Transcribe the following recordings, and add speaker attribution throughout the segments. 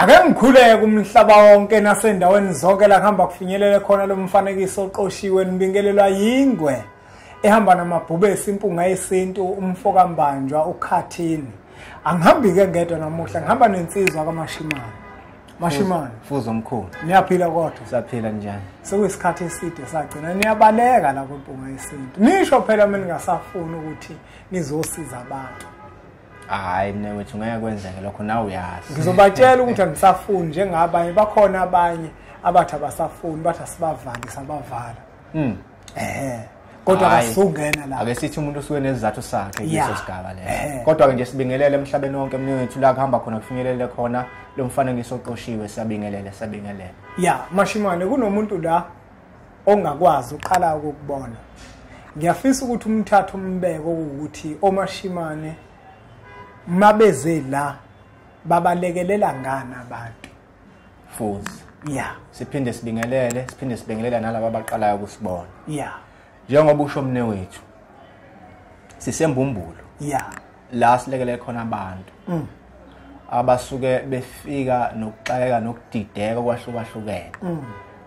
Speaker 1: Ake ngikhuleke umhlaba wonke nasendaweni zonke la kuhamba kufinyelele khona lo mfanekiso oqoshiwe nibingelelwa yingwe ehamba namabhubesi impunga yesintu umfokambanjwa ukhathini. Angihambi ke ngedwa namuhla ngihamba nensizwa kaMashimane. Mashimane
Speaker 2: Fuzo omkhulu.
Speaker 1: Niyaphila kodwa?
Speaker 2: Siyaphila njani?
Speaker 1: Sekuyisikhathi eside sagcina niyabaleka la kwimpunga yesintu. Nisho phela mina ngingasafuna ukuthi nizosiza abantu.
Speaker 2: Hayi mnewethu ngeke kwenzeke lokho nawe uyazi.
Speaker 1: Ngizobatshela ukuthi angisafuni njengabanye bakhona abanye abathi abasafuni bathi asibavali sabavala. Kodwa kasungena la.
Speaker 2: Ake sithi umuntu usuke nezizathu sakhe leso sigaba leso. Kodwa ke nje sibingelele emhlabeni wonke mnewethu la kuhamba khona kufinyelele khona lo mfanekiso oqoshiwe siyabingelele.
Speaker 1: Ya, Mashimane kunomuntu la ongakwazi uqala ukubona. Ngiyafisa ukuthi umthathu umbeko ukuthi oMashimane mabeze la babalekelela ngani abantu.
Speaker 2: Futhi.
Speaker 1: Ya.
Speaker 2: Siphinde sibingelela nalabo abaqalayo ukusibona.
Speaker 1: Ya.
Speaker 2: Njengoba usho mnewethu. Sisembumbulo.
Speaker 1: Ya.
Speaker 2: La silekelele khona abantu. Abasuke befika nokuxayeka nokudideka kwahlukahlukene.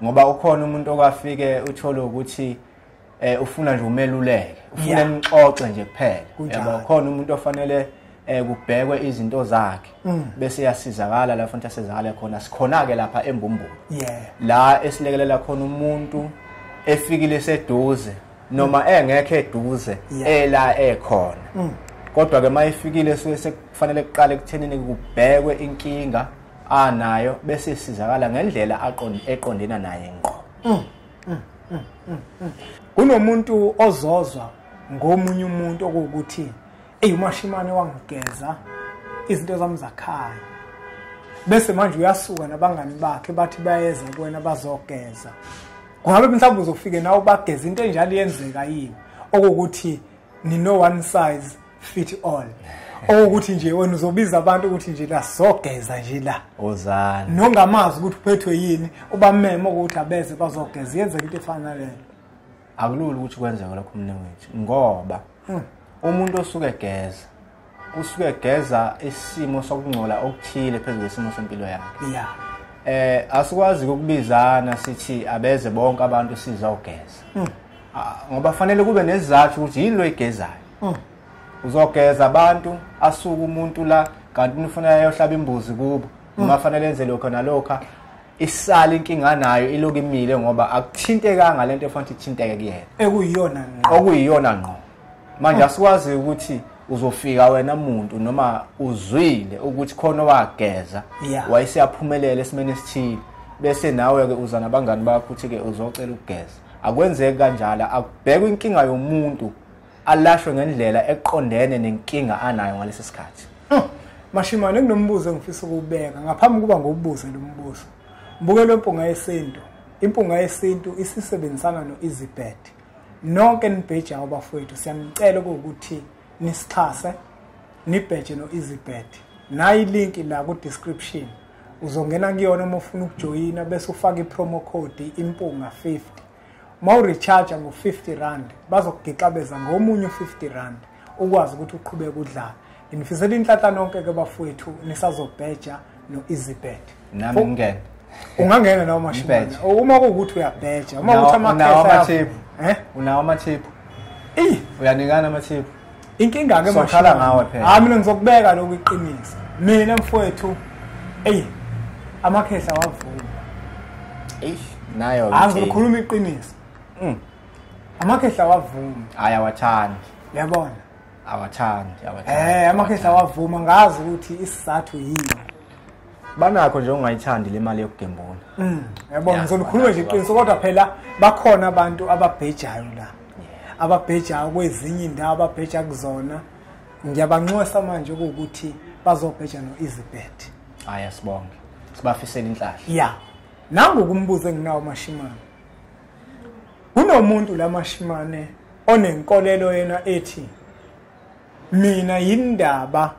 Speaker 2: Ngoba ukhona umuntu okafike uthola ukuthi ufuna nje umeluleke, ufuna nixoxe nje kuphela. Yabo khona umuntu ofanele kubhekwe izinto zakhe bese yasizakala la futhi asizakala khona sikhona ke lapha embumbulo. La esilekelela khona umuntu efikile seduze noma engekho eduze ela ekhona. Kodwa ke mayifikile sekufanele kuqale kuthenini kubhekwe inkinga anayo bese sizakala ngendlela eqondena naye ngqo. Kunomuntu ozozwa ngomunye umuntu okuthi uMashimane wangigeza izinto zami zakhaya. Bese manje uyasuka nabangani bakhe bathi bayeza kuwena bazogeza. Kungabe mhlawumbe uzofike nawe bageza into enjalo yenzeka yini okuthi ni no one size fit all. Ukuthi nje wena uzobiza abantu ukuthi nje la sogeza nje la ozana
Speaker 1: nongamazi ukuthi uphethwe yini ubameme ukuthi abeze bazogeza yenze into efana leyo.
Speaker 2: Akulula ukuthi kwenzeke lokho mnewethu ngoba umuntu osuke egeza isimo sokungcola okuthile phezulu isimo sempilo yakhe. Asikwazi ukubizana sithi abeze bonke abantu sizogeza. Ngoba fanele kube nezizathu ukuthi yini lo igezayo. Uzogeza abantu asuka umuntu la kanti ufuna ayohlaba imbuzi kubo. Noma fanele enze lokho nalokho isala inkinga nayo iloku imile ngoba akuthintekanga lento efanele ithinteke kuyena. Okuyiyona ngqo. Manje asikwazi ukuthi uzofika wena umuntu noma uzwile ukuthi khona wageza wayesiyaphumelela esimene esithile bese nawe ke uza nabangani bakho uthi ke uzocela ukugeza. Akwenzeki kanjalo, akubhekwe inkinga yomuntu alashwe ngendlela eqondene nenkinga anayo ngalesi sikhathi. Mashimane kunombuzo engifisa ukubeka ngaphambi kuba ngobubuze lo mbuzo. Mbukelo impunga yesintu. Impunga yesintu isisebenzisana noEasyBet. Nonke nibheja abafowethu siyanicela ukuthi nisixhase nibheje noEasyBet. Nayi link la ku description. Uzongena kuyona uma ufuna ukujoyina bese ufaka ipromo code impunga 50. Mawu recharge ngo50 rand bazokugixabeza ngomunye u50 rand ukwazi ukuthi uqhubeke udlala. Ngifisela inhlanhla nonke ke bafowethu nisazobheja noEasyBet. Nami ngene.
Speaker 1: Ungangena nawo Mashimane. Uma kuukuthi uyabheja, uma ukuthi amakhesa unawo amathiphu. Uyanikana amathiphu. Inkinga ke
Speaker 2: Mashimane ngawe phela.
Speaker 1: Mina ngizokubeka lokhu iqiniso. Mina mfowethu amakhesa wavuma.
Speaker 2: Nayo
Speaker 1: angizokhuluma iqiniso. Amakhehla wavuma.
Speaker 2: Ayawathanda.
Speaker 1: Yabona?
Speaker 2: Awathanda.
Speaker 1: Amakhehla wavuma ngazi ukuthi isizathu yini.
Speaker 2: Banakho nje ungayithandi le mali yokugembula.
Speaker 1: Yabona ngizolikhuluma nje iqiniso kodwa phela bakhona abantu ababhejayo la. Ababhejayo kwezinye indawo ababheja kuzona. Ngiyabanxosa manje ukuthi bazobheja noEasyBet.
Speaker 2: Sibonge. Sibafisela inhlahla.
Speaker 1: Nangu kumbuzo enginawo Mashimane. Kunomuntu la Mashimane onenkolelo yena ethi mina yindaba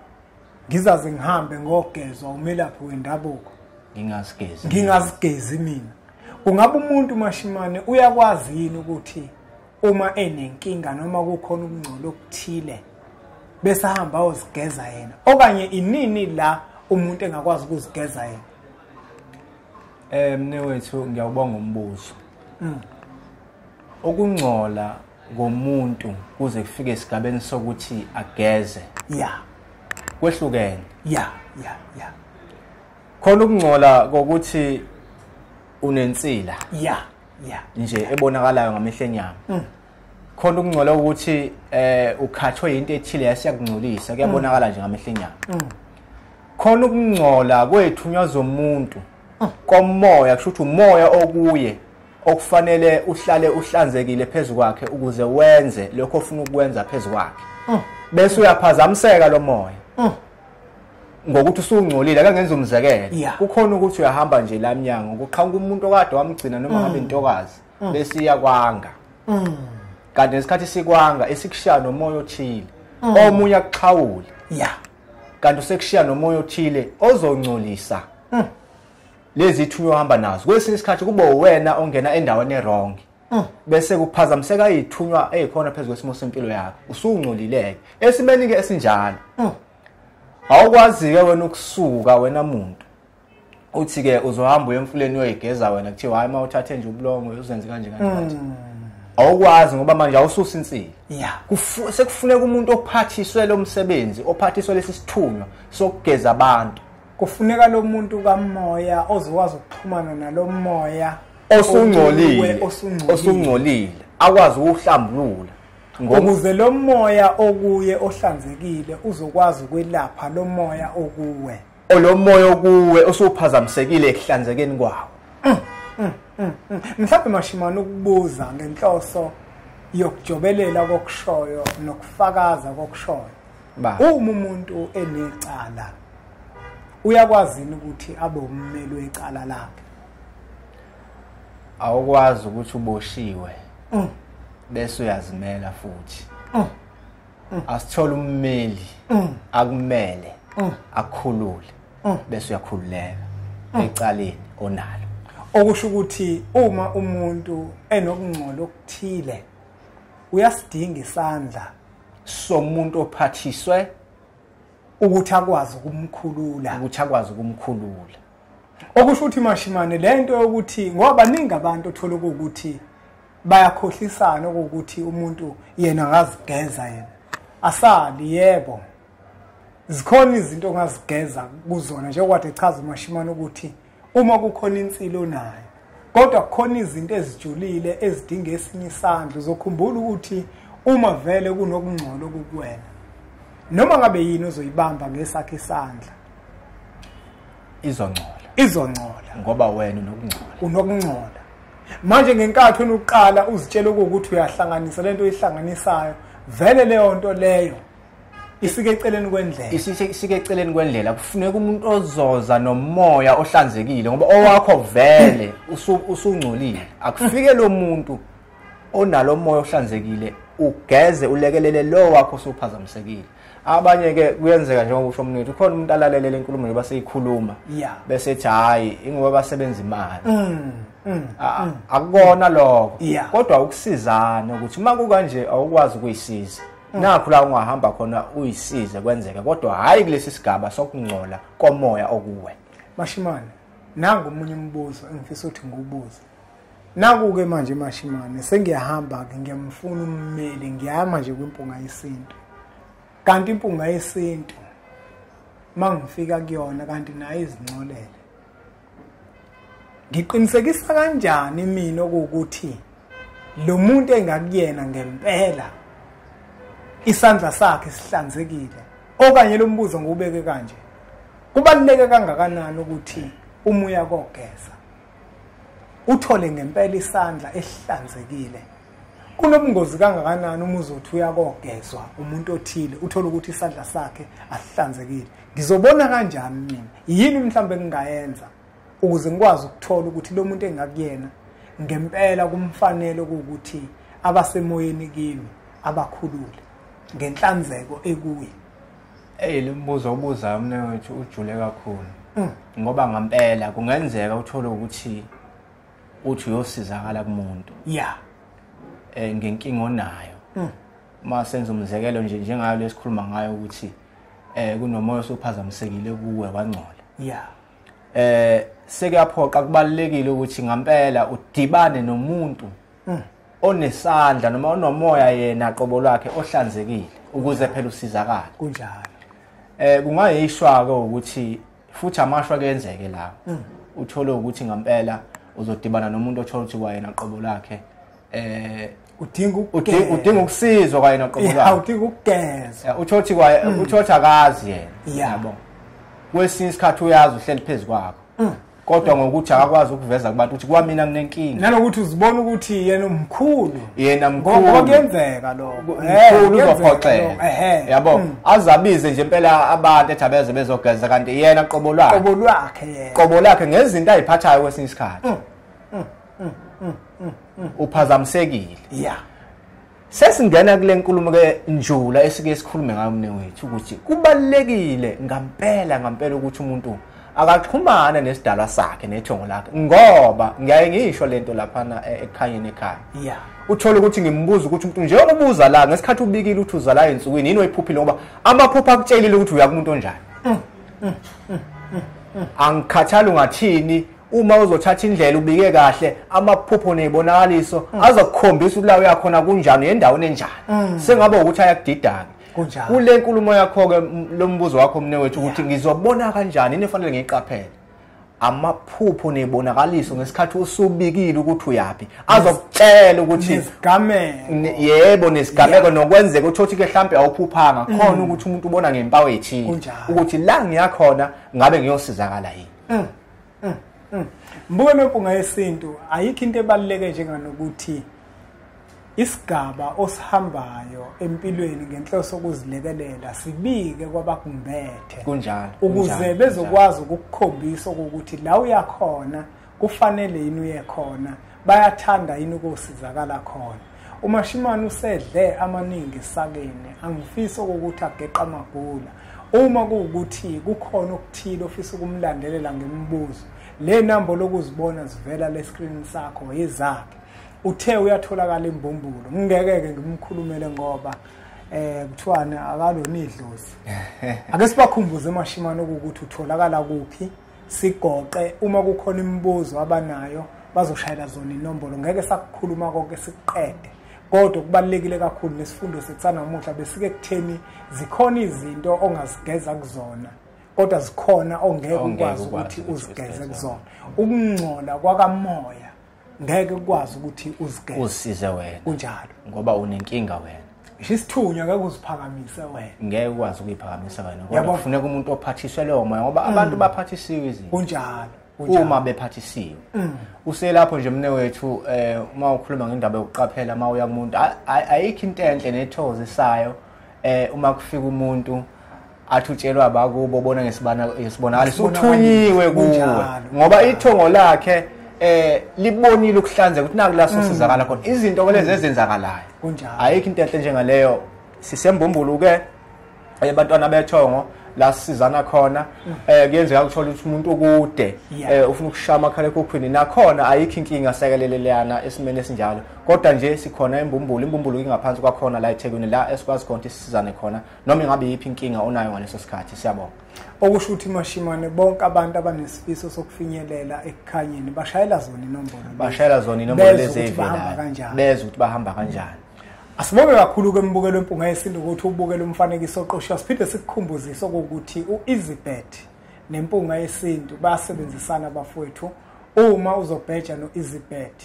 Speaker 1: ngizaze ngihambe ngogezwa umelaphi wendabuko. Ngingazigezi mina. Kungabe umuntu Mashimane uyakwazi yini ukuthi uma enenkinga noma kukhona ukungcola okuthile bese ahamba ayozigeza yena okanye inini la umuntu engakwazi ukuzigeza yena?
Speaker 2: Mnewethu ngiyawubonga umbuzo. Ukungcola komuntu kuze kufike esigabeni sokuthi ageze. Kwehlukene. Khona ukungcola kokuthi unensila. Nje ebonakalayo ngamehlo enyama. Khona ukungcola ukuthi ukhathwe into ethile yasiyakungcolisa kuyabonakala nje ngamehlo enyama. Khona ukungcola kwethunywa zomuntu komoya kusho ukuthi umoya okuye okufanele uhlale uhlanzekile phezulu kwakhe ukuze wenze lokho ofuna ukwenza phezulu kwakhe. Bese uyaphazamiseka lo moya. Ngokuthi usungcolile ake ngenza umzekelo. Kukhona ukuthi uyahamba nje la mnyango kuqhamuka umuntu okade wamgcina noma ngabe intokazi bese iyakwanga. Kanti ngesikhathi sikwanga esikushaya nomoya othile omunye akuxhawule. Kanti usekushiya nomoya othile ozongcolisa lezi ithunywa ohamba nazo. Kwesinye isikhathi kuba wena ongena endaweni errong bese kuphazamiseka izithunywa ezikhona phezulu kwesimo sempilo yakho usungcolileke esimeni ke esinjalo. Awukwazi ke wena ukusuka wena umuntu uthi ke uzohamba uyemfuleni uyigeza wena kuthiwa hayi mawuthathe nje ubulongo uzenze kanje kanje. Awukwazi ngoba manje awususa insila. Sekufuneka umuntu ophathiswe lo msebenzi ophathiswe lesi sithunywa sokugeza abantu.
Speaker 1: Kufuneka lo muntu kamoya ozokwazi ukuxhumana nalo moya
Speaker 2: osungcolile akwazi ukuhlambulula
Speaker 1: ukuze lo moya okuye ohlanzekile uzokwazi ukwelapha lo moya okuwe.
Speaker 2: Lo moya okuwe osuphazamisekile ekuhlanzekeni kwawo.
Speaker 1: Mhlawumbe Mashimane ukubuza ngenhloso yokujobelela kokushoyo nokufakaza kokushoyo. Uma umuntu enecala uyakwazi ukuthi abe ummeli wecala lakhe.
Speaker 2: Awukwazi ukuthi uboshiwe bese uyazimela futhi. Asithola ummeli akumele akukhulule bese uyakhululeka ecaleni onalo.
Speaker 1: Okusho ukuthi uma umuntu enokungcola okuthile uyasidinga isandla
Speaker 2: somuntu ophathiswe
Speaker 1: ukuthi akwazi ukumkhulula. Okusho ukuthi Mashimane lento yokuthi ngoba baningi abantu othola ukuthi bayakhohlisana ukuthi umuntu yena ngazigeza yena. Asali yebo. Zikhona izinto ongazigeza kuzona njengoba echaza Mashimane ukuthi uma kukhona insilo onayo kodwa kukhona izinto ezijulile ezidinga esinye isandla uzokhumbula ukuthi uma vele kunokungcola okukuwena noma ngabe yini ozoyibamba ngesakhe isandla izongcola
Speaker 2: ngoba wena
Speaker 1: unokungcola. Manje ngenkathi unokuqala uzitshela ukuthi uyahlanganisa lento oyihlanganisayo vele leyo nto leyo isike eceleni kwendlela
Speaker 2: kufuneka umuntu ozoza nomoya ohlanzekile ngoba owakho vele usungcolile akufike lo muntu onalo moya ohlanzekile ugeze ulekelele lo wakho osuphazamisekile. Abanye ke kuyenzeka njengoba usho umnethu khona umuntu alalelele inkulumo nje baseyikhuluma bese ethi hayi ingoba basebenza imali. Akukona lokho kodwa ukusizana ukuthi maku kanje awukwazi ukuyisiza nakho la ungahamba khona uyisize kwenzeke kodwa hayi kulesi sigaba sokungcola komoya okuwe.
Speaker 1: Mashimane nangu umunye umbuzo engifisa ukuthi ngiwubuze. Naku ke manje Mashimane sengiyahamba ke ngiyamfuna ummeli ngiyama nje kwimpunga yesintu. Kanti impunga yesintu mangifika kuyona kanti nayo izingcolele. Ngiqinisekisa kanjani mina ukuthi lo muntu engakuyena ngempela isandla sakhe sihlanzekile okanye lo mbuzo ngubeke kanje. Kubaluleke kangakanani ukuthi uma uyakogeza uthole ngempela isandla esihlanzekile? Kunobungozi kangakanani uma uzothi uyakogezwa umuntu othile uthola ukuthi isandla sakhe asihlanzekile? Ngizobona kanjani mina? Yini mhlambe engingayenza ukuze ngikwazi ukuthola ukuthi lo muntu engakuyena ngempela kumfanele ukuthi abasemoyeni kimi abakhulule ngenhlanzeko ekuye?
Speaker 2: Lo mbuzo obuza mnewethu ujule kakhulu. Ngoba ngempela kungenzeka uthole ukuthi uthi uyosizakala kumuntu ngenkinga onayo. Masenza umzekelo nje njengayo lesikhuluma ngayo ukuthi kunomoya osuphazamisekile kuwe wangcola. sekuyaphoqa kubalekile ukuthi ngampela udibane nomuntu onesandla noma onomoya yena aqobo lwakhe ohlanzekile ukuze phela usizakala
Speaker 1: kunjalo
Speaker 2: kungayishwa ke ukuthi futhi amashwa kuyenzeke la uthole ukuthi ngampela uzodibana nomuntu othola ukuthi kwayena aqobo lakhe udinga ukusizwa kwayena aqobo lakhe
Speaker 1: udinga ukugeza
Speaker 2: uthothi uthothi akazi yena yabo kwesinye isikhathi uyazi uhleli phezulu kwakho kodwa ngokuthi akakwazi ukuveza kubantu ukuthi kwamina kunenkinga
Speaker 1: nalokuthi uzibona ukuthi yena umkhulu
Speaker 2: ngoba
Speaker 1: kuyenzeka lokho
Speaker 2: umkhulu uzophoxela yabo azabize nje impela abantu ethi abeze bezogeza kanti yena qobo lwakhe ngezinto ayiphathayo kwesinye isikhathi uphazamisekile sesingena kule nkulumo ke njula esike sikhulume ngayo mnewethu ukuthi kubalekile ngampela ukuthi umuntu akaxhumana nesidalwa sakhe nethongo lakhe ngoba ngiyaye ngisho lento laphana ekhanyeni ekhaya uthola ukuthi ngimbuza ukuthi umuntu nje obuza la ngesikhathi ubikile ukuthi uza la ensukwini yini oyiphuphile ngoba amaphupho akutshelile ukuthi uya kumuntu onjani angikhathali ungathini uma uzothatha indlela ubike kahle amaphupho nezibonakaliso azokukhombisa ukuthi la uyakhona kunjani endaweni enjani sengabe ukuthi ayakudidana kule nkulumo yakho ke lombuzo wakho mnewethu ukuthi ngizobona kanjani inifanele ngiqaphele amaphupho nezibonakaliso ngesikhathi usubikile ukuthi uyapi azokutshela ukuthi yebo nesigameko nokwenzeka ukuthi ke mhlambe awuphuphanga khona ukuthi umuntu ubona ngempawu ethini ukuthi la ngiyakhona ngabe ngiyosizakala yini
Speaker 1: mbuke nempunga yesintu ayikho into ebaluleke njenganokuthi isigaba osihambayo empilweni ngenhloso ukuzilekelela sibike kwabakumbethe
Speaker 2: kunjalo
Speaker 1: ukuze bezokwazi ukukukhombisa ukuthi la uyakhona kufanele yini uye khona bayathanda yini ukusizakala khona umashimane usedle amaningi sakene angifisi ukuthi ageqa amagula uma kuukuthi kukhona okuthile ofisa ukumlandelela ngemibuzo le number lokuzibona zivela le screen sakho yezakhe uthe uyatholakala imbombulo ngingeke ngimkhulumele ngoba kuthiwana akalona idlozi ake sibakhumbuze emashimane ukuthi utholakala kuphi sigoqe uma kukhona imibuzo abanayo bazoshayela zona inombolo ngeke sakukhuluma konke siqede kodwa kubalekile kakhulu nesifundo setsana namuhla besike kutheni zikhona izinto ongazigeza kuzona kodwa zikhona ongeke ukwazi ukuthi uzigeze kuzona ukungcola kwakamoya ngeke ukwazi ukuthi uzigeze
Speaker 2: usize wena
Speaker 1: kunjalo
Speaker 2: ngoba unenkinga wena
Speaker 1: isithunywa ngeke uziphakamise wena
Speaker 2: ngeke ukwazi ukuyiphakamisa wena kodwa kufuneka umuntu ophathiswe leyo moya ngoba abantu baphathisiwe izinto
Speaker 1: kunjalo
Speaker 2: uma bephathisiwe uselapho nje mnewethu uma ukhuluma ngendaba yokuqaphela uma uya kumuntu ayikho into enhle nethozisayo uma kufika umuntu athutshelwa abakubo bona ngesibonakaliso uthunyiwe kuwe ngoba ithongo lakhe libonile ukuhlanzeka ukuthi naku la sosizakala khona izinto ke lezi ezenzakalayo ayikho into enhle njengaleyo sisembumbulo ke abantwana bethongo la sisizana khona kuyenzeka ukuthola ukuthi umuntu ukude ufuna ukushaya amakhala ekhukhwini nakhona ayikho inkinga sekelelelana esimene esinjalo kodwa nje sikhona imbumbulu ingaphansi kwakhona la eThekwini la esikwazi khona sisizane khona noma ingabe yiphi inkinga onayo ngaleso sikhathi siyabonga
Speaker 1: okusho ukuthi mashimane bonke abantu abanesifiso sokufinyelela ekukhanyeni bashayela zona inombolo
Speaker 2: lezivela beze ukuthi bahamba kanjani
Speaker 1: asibonge kakhulu kwembukelo empunga yesintu ukuthi ubukele umfanekiso oqoshiwe siphinde sikukhumbuzise ukuthi uEasyBet nempunga yesintu bayasebenzisana abafowethu uma uzobheja noEasyBet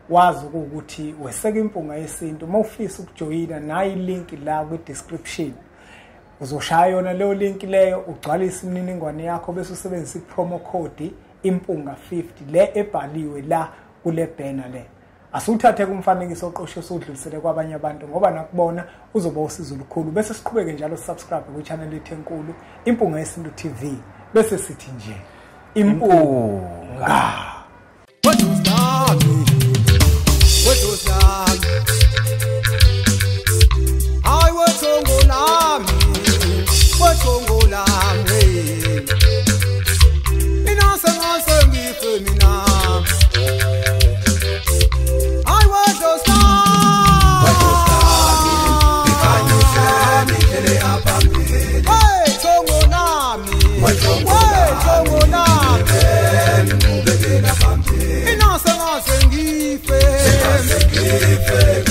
Speaker 1: wazi ukuthi weseka impunga yesintu mawufisa ukujoyina nayi link la ku description uzoshaya yona leyo link leyo ugcwalisa imininingwane yakho bese usebenzisa ipromo code impunga 50 le ebhaliwe la kule banner le asuthathe kumfanekiso oqoshiwe usudlulisele kwabanye abantu ngoba nakubona uzoba usizo olukhulu bese siqhubeke njalo subscribe ku channel yethu enkulu impunga yesintu TV bese sithi nje impunga
Speaker 3: Hey, Tongo Nami. sife